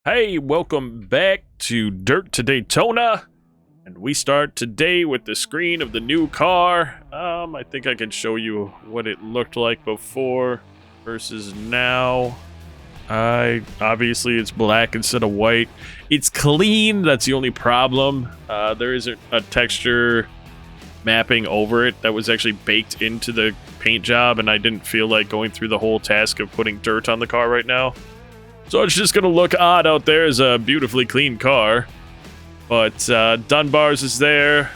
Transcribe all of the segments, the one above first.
Hey, welcome back to Dirt to Daytona. And we start today with the screen of the new car. I think I can show you what it looked like before versus now. Obviously it's black instead of white. It's clean, that's the only problem. There isn't a texture mapping over it that was actually baked into the paint job, and I didn't feel like going through the whole task of putting dirt on the car right now. So it's just going to look odd out there as a beautifully clean car. But Dunbar's is there,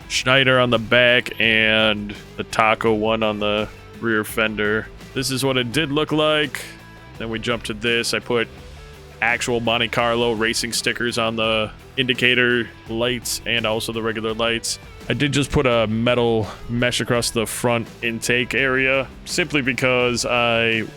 Schneider on the back, and the Taco one on the rear fender. This is what it did look like. Then we jump to this. I put actual Monte Carlo racing stickers on the indicator lights and also the regular lights. I did just put a metal mesh across the front intake area simply because I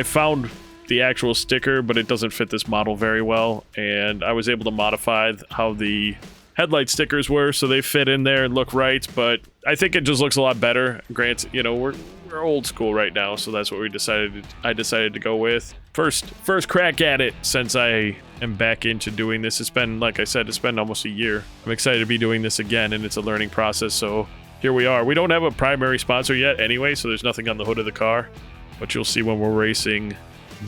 found the actual sticker, but it doesn't fit this model very well, and I was able to modify how the headlight stickers were so they fit in there and look right, but I think it just looks a lot better. Granted, you know, we're old school right now, so that's what I decided to go with. First crack at it since I am back into doing this. It's been, like I said, it's been almost a year. I'm excited to be doing this again, and it's a learning process, so here we are. We don't have a primary sponsor yet anyway, so there's nothing on the hood of the car, but you'll see when we're racing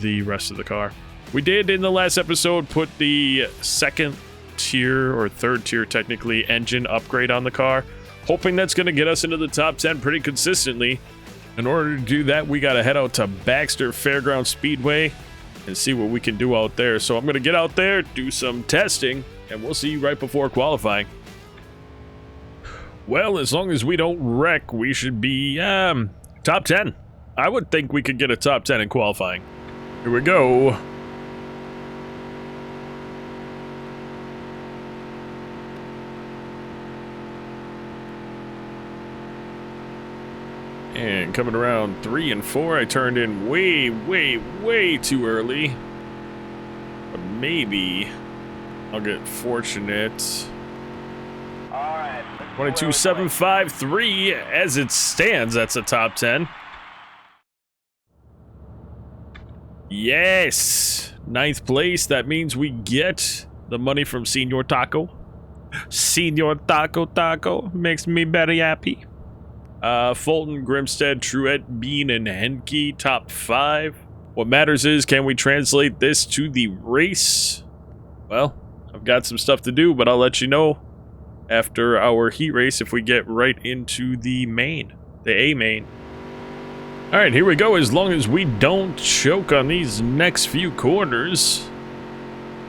the rest of the car. We did in the last episode put the second tier or third tier technically engine upgrade on the car, hoping that's going to get us into the top 10 pretty consistently. In order to do that, we got to head out to Baxter Fairground Speedway and see what we can do out there. So I'm going to get out there, do some testing, and we'll see you right before qualifying. Well, as long as we don't wreck, we should be top 10. I would think we could get a top 10 in qualifying. Here we go. And coming around 3 and 4, I turned in way too early. But maybe I'll get fortunate. Alright. 22.753 as it stands, that's a top 10. Yes! 9th place, that means we get the money from Senor Taco. Senor Taco makes me very happy. Fulton, Grimstead, Truett, Bean, and Henke, top 5. What matters is, can we translate this to the race? Well, I've got some stuff to do, but I'll let you know after our heat race if we get right into the main, the A main. Alright, here we go. As long as we don't choke on these next few corners,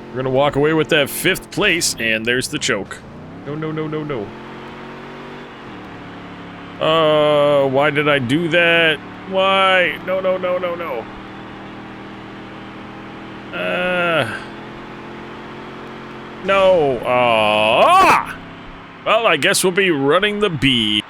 we're going to walk away with that 5th place, and there's the choke. No. Why did I do that? Why? No. No. Well, I guess we'll be running the B.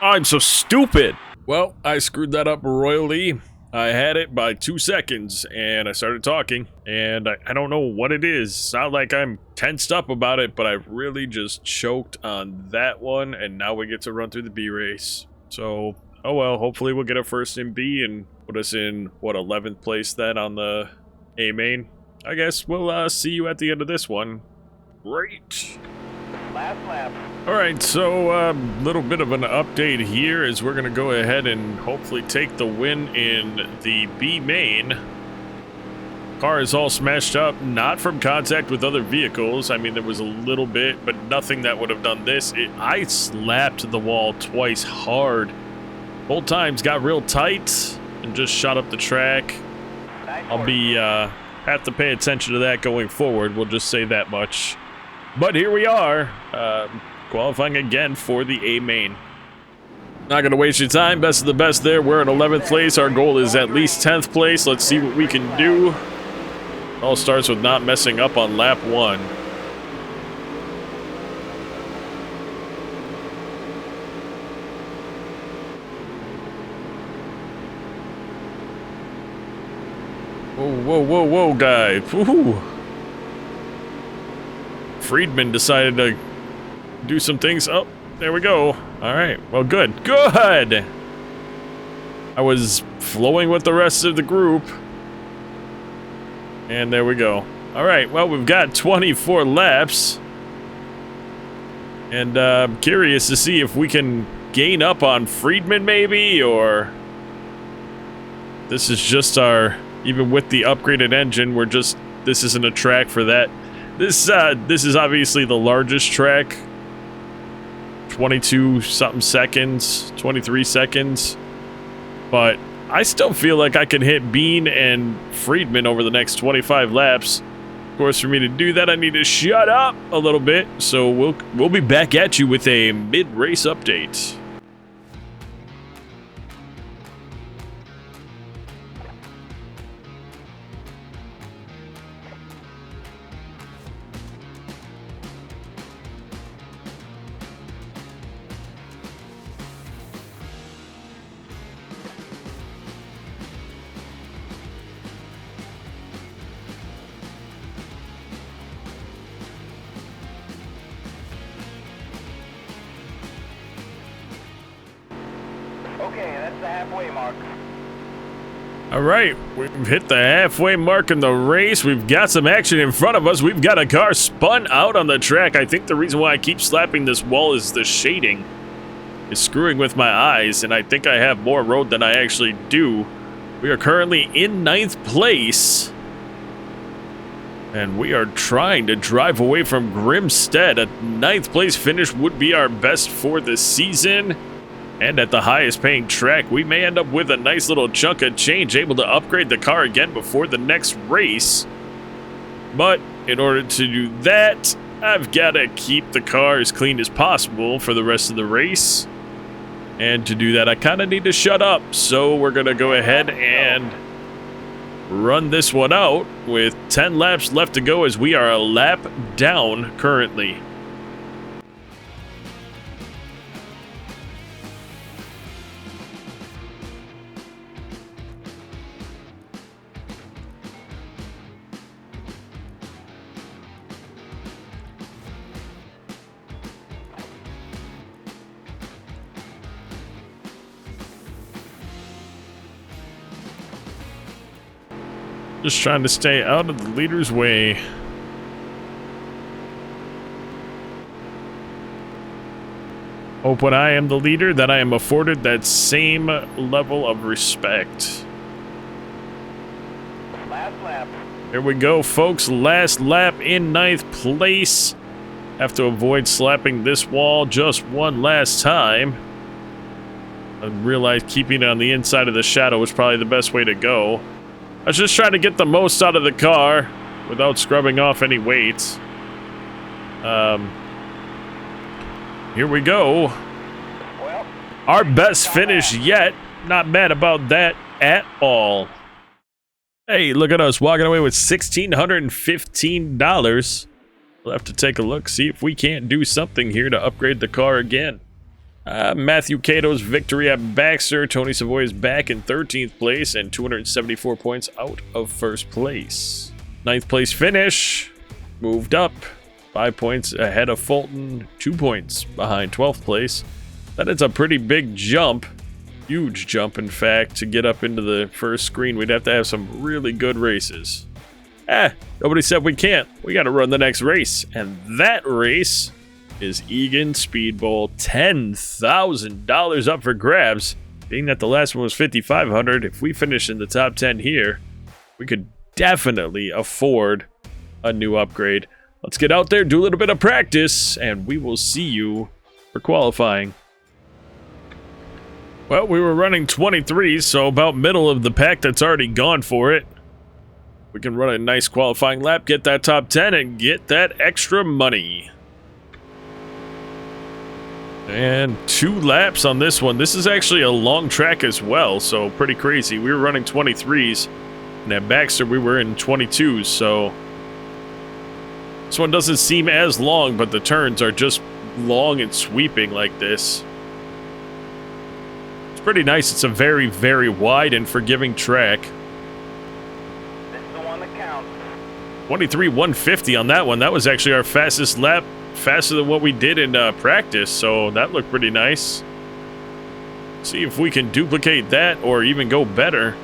I'm so stupid. Well, I screwed that up royally. I had it by 2 seconds, and I started talking, and I don't know what it is. It's not like I'm tensed up about it, but I really just choked on that one, and now we get to run through the B race. So, oh well, hopefully we'll get a first in B and put us in, what, 11th place then on the A main? I guess we'll see you at the end of this one. Great. Last lap. Alright, so little bit of an update here as we're going to go ahead and hopefully take the win in the B main. Car is all smashed up, not from contact with other vehicles. I mean, there was a little bit, but nothing that would have done this. I slapped the wall twice hard. Both times got real tight and just shot up the track. I'll be have to pay attention to that going forward, we'll just say that much. But here we are, qualifying again for the A main. Not going to waste your time. Best of the best there. We're in 11th place. Our goal is at least 10th place. Let's see what we can do. All starts with not messing up on lap 1. Whoa, guy. Woohoo. Friedman decided to do some things. Oh, there we go. All right. Well, good. I was flowing with the rest of the group. And there we go. All right, well, we've got 24 laps. And I'm curious to see if we can gain up on Friedman maybe, or this is just our, even with the upgraded engine, this isn't a track for that. This is obviously the largest track. 22 something seconds, 23 seconds. But I still feel like I can hit Bean and Friedman over the next 25 laps. Of course, for me to do that, I need to shut up a little bit. So we'll be back at you with a mid-race update. Okay, that's the halfway mark. All right, we've hit the halfway mark in the race. We've got some action in front of us. We've got a car spun out on the track. I think the reason why I keep slapping this wall is the shading is screwing with my eyes, and I think I have more road than I actually do. We are currently in 9th place, and we are trying to drive away from Grimstead. A 9th place finish would be our best for the season. And at the highest paying track, we may end up with a nice little chunk of change, able to upgrade the car again before the next race. But in order to do that, I've got to keep the car as clean as possible for the rest of the race. And to do that, I kind of need to shut up. So we're going to go ahead and run this one out with 10 laps left to go, as we are a lap down currently. Just trying to stay out of the leader's way. Hope when I am the leader that I am afforded that same level of respect. Last lap. Here we go, folks. Last lap in 9th place. Have to avoid slapping this wall just one last time. I realized keeping it on the inside of the shadow was probably the best way to go. I was just trying to get the most out of the car without scrubbing off any weight. Here we go. Well, Our best finish yet. Not mad about that at all. Hey, look at us walking away with $1,615. We'll have to take a look, see if we can't do something here to upgrade the car again. Matthew Cato's victory at Baxter. Tony Savoy is back in 13th place and 274 points out of 1st place. 9th place finish. Moved up. 5 points ahead of Fulton. 2 points behind 12th place. That is a pretty big jump. Huge jump, in fact, to get up into the first screen. We'd have to have some really good races. Nobody said we can't. We got to run the next race. And that race is Egan Speed Bowl. $10,000 up for grabs. Being that the last one was $5,500, if we finish in the top 10 here, we could definitely afford a new upgrade. Let's get out there, do a little bit of practice, and we will see you for qualifying. Well, we were running 23s, so about middle of the pack that's already gone for it. We can run a nice qualifying lap, get that top 10, and get that extra money. And 2 laps on this one. This is actually a long track as well, so pretty crazy. We were running 23s, and at Baxter we were in 22s, so this one doesn't seem as long, but the turns are just long and sweeping like this. It's pretty nice. It's a very, very wide and forgiving track. this is the one that counts. 23.150 on that one. That was actually our fastest lap. Faster than what we did in practice, so that looked pretty nice. See if we can duplicate that or even go better.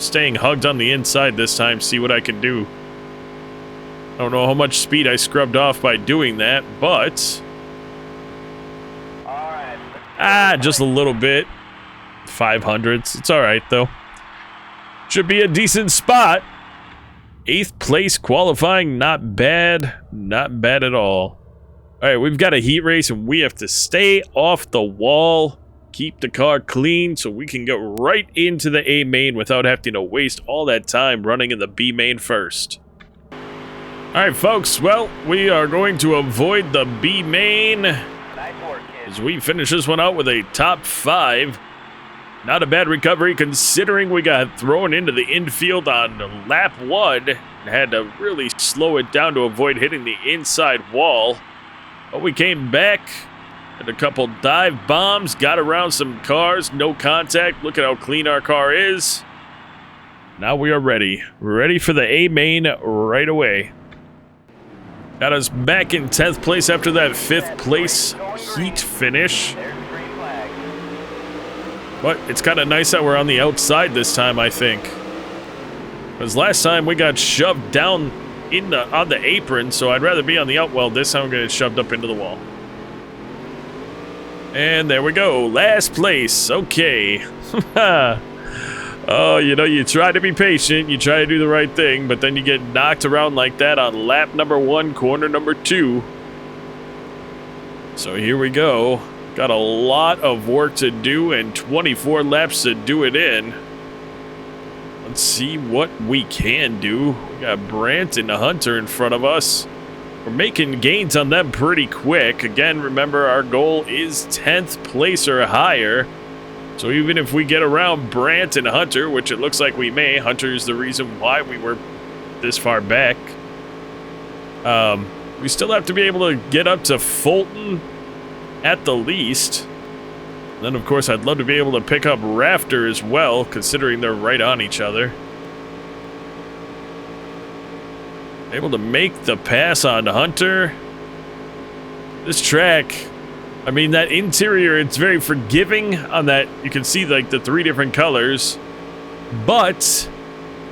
staying hugged on the inside this time, see what I can do. I don't know how much speed I scrubbed off by doing that, but... just a little bit. 500s. It's alright, though. Should be a decent spot. 8th place qualifying, not bad. Not bad at all. Alright, we've got a heat race, and we have to stay off the wall. Keep the car clean so we can get right into the A main without having to waste all that time running in the B main first. Alright, folks, well, we are going to avoid the B main as we finish this one out with a top 5. Not a bad recovery considering we got thrown into the infield on lap 1 and had to really slow it down to avoid hitting the inside wall. But we came back, had a couple dive bombs, got around some cars, no contact. Look at how clean our car is. Now we are ready. We're ready for the A main right away. Got us back in 10th place after that 5th place heat finish. But it's kind of nice that we're on the outside this time, I think. Because last time we got shoved down on the apron, so I'd rather be on the outwell. This time we're going to get shoved up into the wall. And there we go. Last place. Okay. Oh, you know, you try to be patient, you try to do the right thing, but then you get knocked around like that on lap number 1, corner number 2. So here we go. Got a lot of work to do and 24 laps to do it in. Let's see what we can do. We got Brandt and Hunter in front of us. We're making gains on them pretty quick. Again, remember our goal is 10th place or higher. So even if we get around Brandt and Hunter, which it looks like we may, Hunter's the reason why we were this far back. We still have to be able to get up to Fulton at the least. And then, of course, I'd love to be able to pick up Rafter as well, considering they're right on each other. Able to make the pass on Hunter. This track, I mean, that interior, it's very forgiving on that. You can see, like, the 3 different colors. But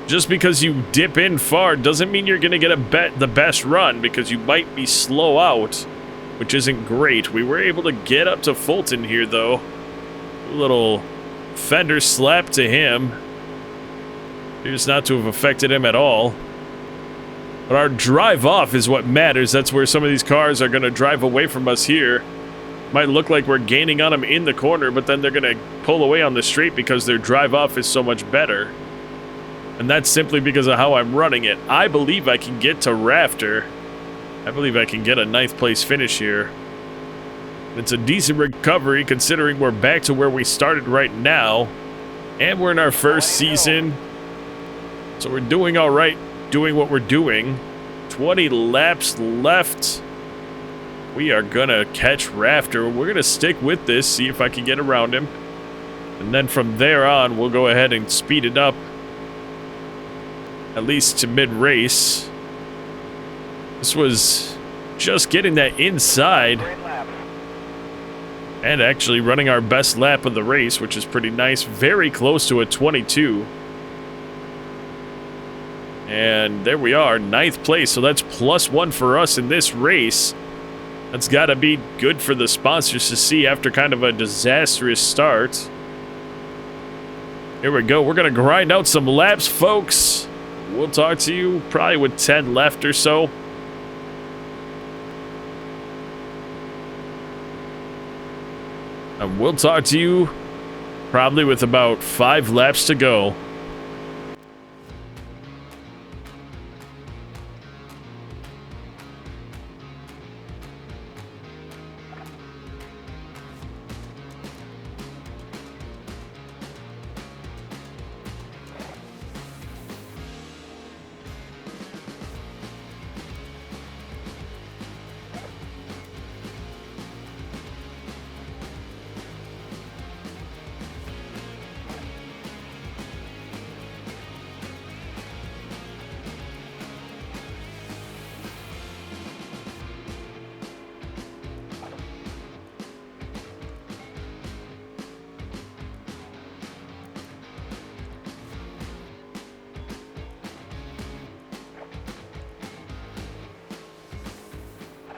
just because you dip in far doesn't mean you're going to get the best run, because you might be slow out, which isn't great. We were able to get up to Fulton here, though. A little fender slap to him. Appears not to have affected him at all. But our drive off is what matters. That's where some of these cars are going to drive away from us here. Might look like we're gaining on them in the corner, but then they're going to pull away on the straight because their drive off is so much better. And that's simply because of how I'm running it. I believe I can get to Rafter. I believe I can get a 9th place finish here. It's a decent recovery considering we're back to where we started right now. And we're in our first season. So we're doing all right, doing what we're doing. 20 laps left. We are gonna catch Rafter. We're gonna stick with this, see if I can get around him. And then from there on, we'll go ahead and speed it up. At least to mid-race. This was just getting that inside. And actually running our best lap of the race, which is pretty nice. Very close to a 22. And there we are, 9th place. So that's +1 for us in this race. That's got to be good for the sponsors to see after kind of a disastrous start. Here we go. We're going to grind out some laps, folks. We'll talk to you probably with 10 left or so. And we'll talk to you probably with about 5 laps to go.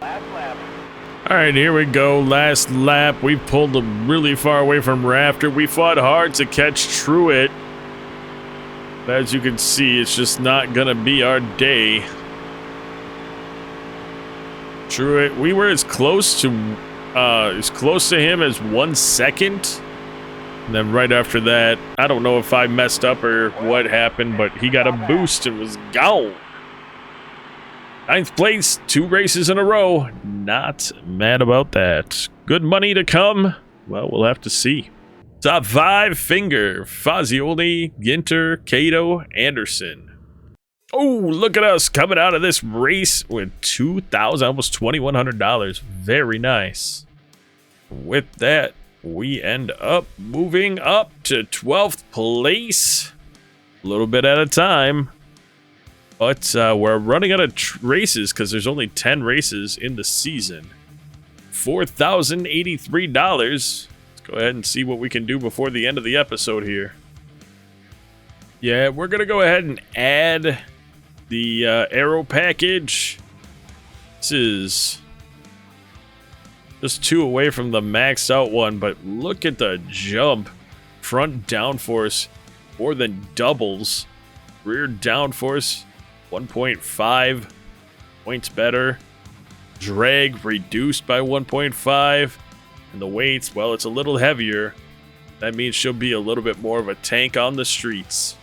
Last lap. All right, here we go. Last lap. We pulled him really far away from Rafter. We fought hard to catch Truett. But as you can see, it's just not going to be our day. Truett, we were as close to him as 1 second. And then right after that, I don't know if I messed up or what happened, but he got a boost and was gone. 9th place, 2 races in a row. Not mad about that. Good money to come? Well, we'll have to see. Top 5, Finger, Fazioli, Ginter, Cato, Anderson. Oh, look at us coming out of this race with $2,000, almost $2,100. Very nice. With that, we end up moving up to 12th place. A little bit at a time. But we're running out of races because there's only 10 races in the season. $4,083. Let's go ahead and see what we can do before the end of the episode here. Yeah, we're going to go ahead and add the aero package. This is just 2 away from the maxed out one, but look at the jump. Front downforce more than doubles. Rear downforce 1.5 points better. Drag reduced by 1.5. And the weights, well, it's a little heavier. That means she'll be a little bit more of a tank on the streets.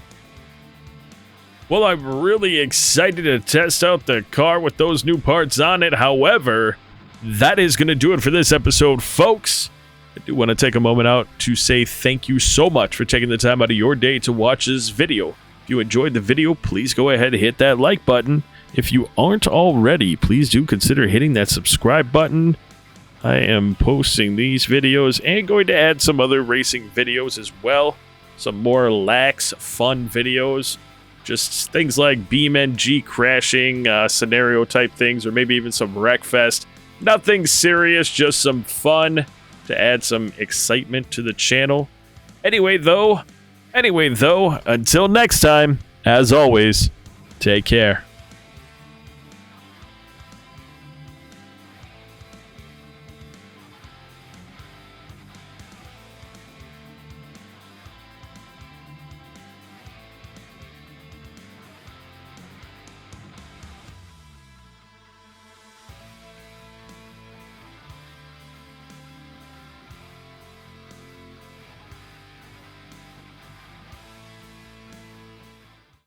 Well, I'm really excited to test out the car with those new parts on it. However, that is going to do it for this episode, folks. I do want to take a moment out to say thank you so much for taking the time out of your day to watch this video. If you enjoyed the video, please go ahead and hit that like button. If you aren't already, please do consider hitting that subscribe button. I am posting these videos and going to add some other racing videos as well. Some more lax, fun videos. Just things like BeamNG crashing, scenario type things, or maybe even some Wreckfest. Nothing serious, just some fun to add some excitement to the channel. Anyway though, until next time, as always, take care.